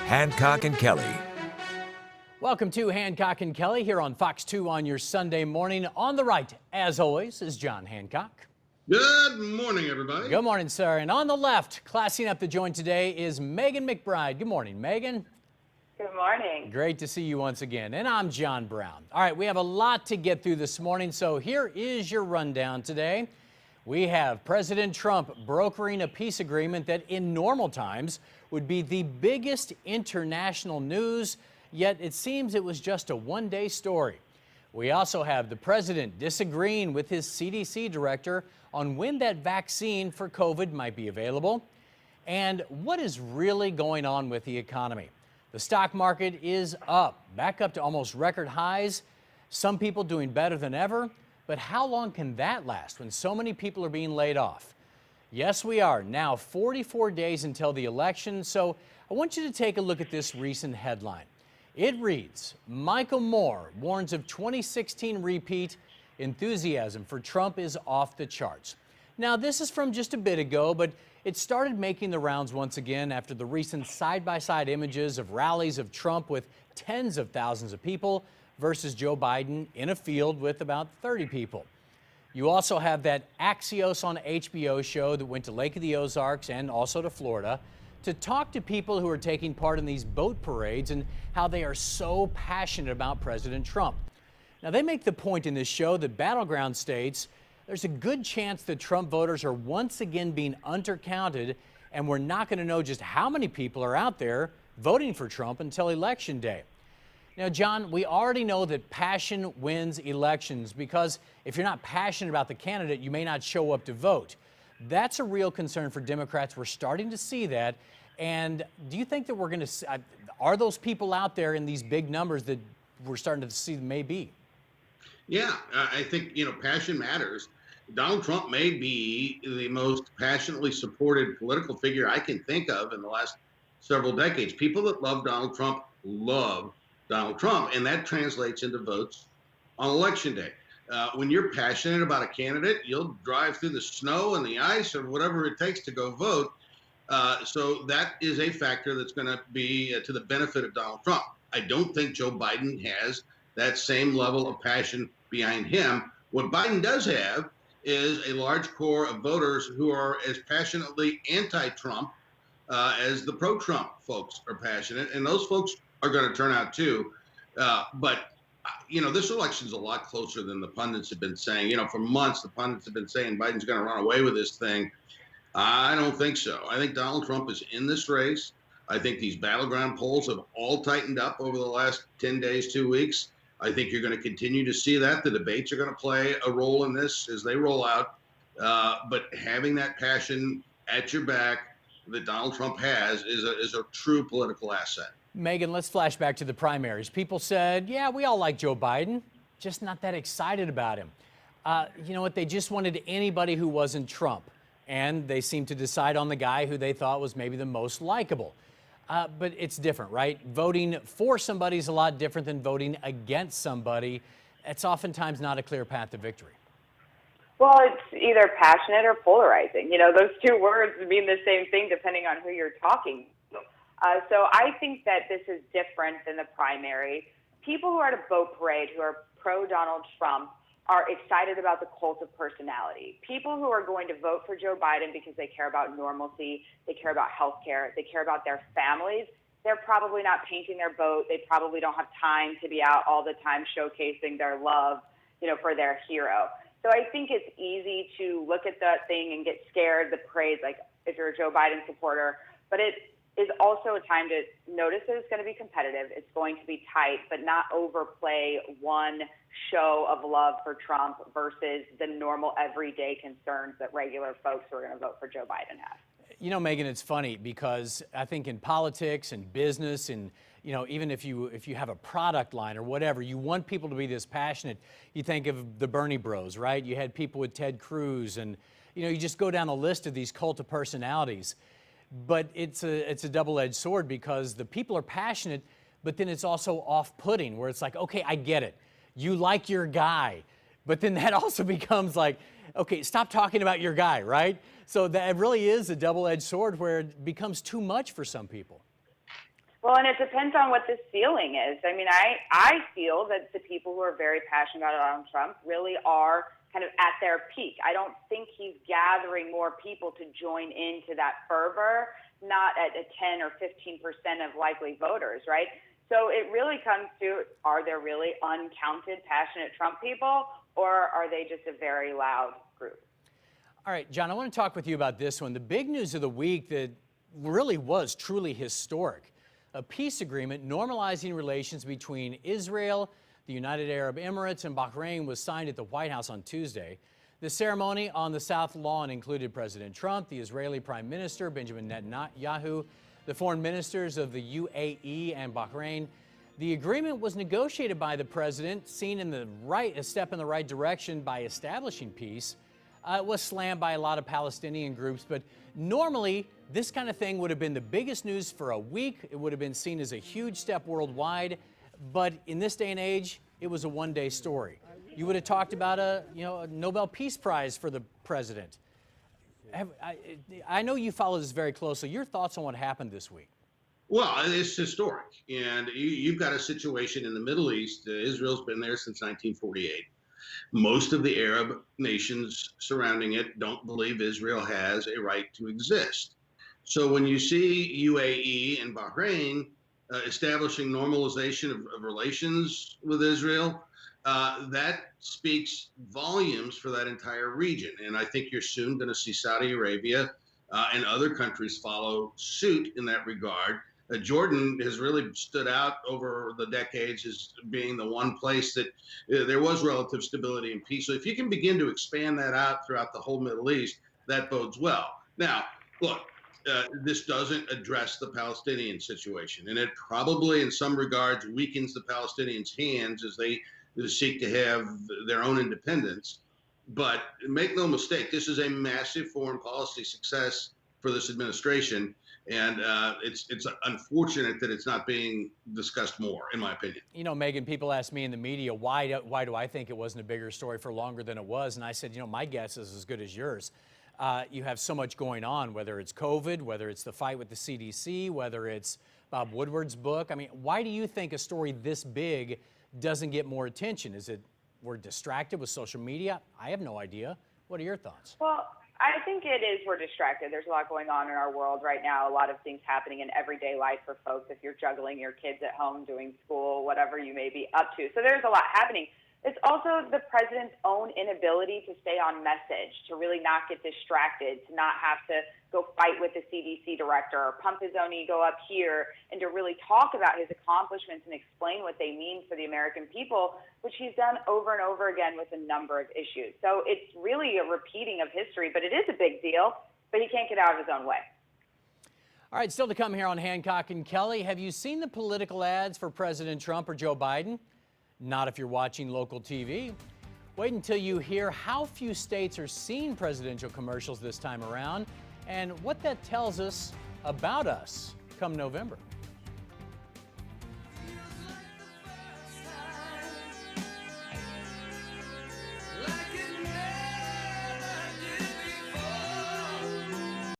Hancock and Kelley. Welcome to Hancock and Kelley here on Fox 2 on your Sunday morning. On the right, as always, is John Hancock. Good morning, everybody. Good morning, sir. And on the left, classing up the joint today is Megan McBride. Good morning, Megan. Good morning. Great to see you once again. And I'm John Brown. All right, we have a lot to get through this morning, so here is your rundown today. We have President Trump brokering a peace agreement that in normal times would be the biggest international news, yet it seems it was just a one-day story. We also have the president disagreeing with his CDC director on when that vaccine for COVID might be available. And what is really going on with the economy? The stock market is up, back up to almost record highs. Some people doing better than ever. But how long can that last when so many people are being laid off? Yes, we are now 44 days until the election, so I want you to take a look at this recent headline. It reads, Michael Moore warns of 2016 repeat, enthusiasm for Trump is off the charts. Now, this is from just a bit ago, but it started making the rounds once again after the recent side-by-side images of rallies of Trump with tens of thousands of people versus Joe Biden in a field with about 30 people. You also have that Axios on HBO show that went to Lake of the Ozarks and also to Florida to talk to people who are taking part in these boat parades and how they are so passionate about President Trump. Now, they make the point in this show that battleground states, there's a good chance that Trump voters are once again being undercounted, and we're not going to know just how many people are out there voting for Trump until Election Day. Now, John, we already know that passion wins elections because if you're not passionate about the candidate, you may not show up to vote. That's a real concern for Democrats. We're starting to see that. And do you think that we're going to, are those people out there in these big numbers that we're starting to see maybe? Yeah, I think, passion matters. Donald Trump may be the most passionately supported political figure I can think of in the last several decades. People that love Donald Trump love Donald Trump, and that translates into votes on Election Day. When you're passionate about a candidate, you'll drive through the snow and the ice or whatever it takes to go vote. So that is a factor that's going to be to the benefit of Donald Trump. I don't think Joe Biden has that same level of passion behind him. What Biden does have is a large core of voters who are as passionately anti-Trump as the pro-Trump folks are passionate, and those folks are going to turn out too. But this election's a lot closer than the pundits have been saying. For months, the pundits have been saying Biden's going to run away with this thing. I don't think so. I think Donald Trump is in this race. I think these battleground polls have all tightened up over the last 10 days, 2 weeks. I think you're going to continue to see that. The debates are going to play a role in this as they roll out. But having that passion at your back that Donald Trump has is a true political asset. Megan, let's flash back to the primaries. People said, yeah, we all like Joe Biden, just not that excited about him. You know what? They just wanted anybody who wasn't Trump. And they seemed to decide on the guy who they thought was maybe the most likable. But it's different, right? Voting for somebody is a lot different than voting against somebody. It's oftentimes not a clear path to victory. Well, it's either passionate or polarizing. Those two words mean the same thing depending on who you're talking to. So I think that this is different than the primary. People who are at a boat parade who are pro-Donald Trump are excited about the cult of personality. People who are going to vote for Joe Biden because they care about normalcy, they care about health care, they care about their families, they're probably not painting their boat. They probably don't have time to be out all the time showcasing their love, for their hero. So I think it's easy to look at that thing and get scared, the parade, like if you're a Joe Biden supporter. But it is also a time to notice that it's going to be competitive. It's going to be tight, but not overplay one show of love for Trump versus the normal everyday concerns that regular folks who are going to vote for Joe Biden have. Megan, it's funny because I think in politics and business and, even if you have a product line or whatever, you want people to be this passionate. You think of the Bernie Bros, right? You had people with Ted Cruz and, you just go down the list of these cult of personalities. But it's a double-edged sword because the people are passionate, but then it's also off-putting where it's like, okay, I get it. You like your guy. But then that also becomes like, okay, stop talking about your guy, right? So that really is a double-edged sword where it becomes too much for some people. Well, and it depends on what the ceiling is. I mean, I feel that the people who are very passionate about Donald Trump really are kind of at their peak. I don't think he's gathering more people to join into that fervor, not at a 10 or 15% of likely voters, right? So it really comes to, are there really uncounted passionate Trump people, or are they just a very loud group? All right, John, I want to talk with you about this one. The big news of the week that really was truly historic. A peace agreement normalizing relations between Israel, the United Arab Emirates, and Bahrain was signed at the White House on Tuesday. The ceremony on the South Lawn included President Trump, the Israeli Prime Minister Benjamin Netanyahu, the foreign ministers of the UAE and Bahrain. The agreement was negotiated by the president, seen in a step in the right direction by establishing peace. It was slammed by a lot of Palestinian groups, but normally this kind of thing would have been the biggest news for a week. It would have been seen as a huge step worldwide, but in this day and age, it was a one-day story. You would have talked about a Nobel Peace Prize for the president. I know you follow this very closely. Your thoughts on what happened this week? Well, it's historic, and you've got a situation in the Middle East. Israel's been there since 1948. Most of the Arab nations surrounding it don't believe Israel has a right to exist. So when you see UAE and Bahrain establishing normalization of relations with Israel, that speaks volumes for that entire region. And I think you're soon going to see Saudi Arabia and other countries follow suit in that regard. Jordan has really stood out over the decades as being the one place that there was relative stability and peace. So if you can begin to expand that out throughout the whole Middle East, that bodes well. Now, look, this doesn't address the Palestinian situation, and it probably in some regards weakens the Palestinians' hands as they seek to have their own independence. But make no mistake, this is a massive foreign policy success for this administration. And it's unfortunate that it's not being discussed more, in my opinion. You know, Megan, people ask me in the media, why do I think it wasn't a bigger story for longer than it was? And I said, my guess is as good as yours. You have so much going on, whether it's COVID, whether it's the fight with the CDC, whether it's Bob Woodward's book. I mean, why do you think a story this big doesn't get more attention? Is it we're distracted with social media? I have no idea. What are your thoughts? Well, I think it is we're distracted. There's a lot going on in our world right now, a lot of things happening in everyday life for folks if you're juggling your kids at home, doing school, whatever you may be up to. So there's a lot happening. It's also the president's own inability to stay on message, to really not get distracted, to not have to go fight with the CDC director or pump his own ego up here, and to really talk about his accomplishments and explain what they mean for the American people, which he's done over and over again with a number of issues. So it's really a repeating of history, but it is a big deal, but he can't get out of his own way. All right, still to come here on Hancock and Kelley. Have you seen the political ads for President Trump or Joe Biden? Not if you're watching local TV. Wait until you hear how few states are seeing presidential commercials this time around and what that tells us about us come November.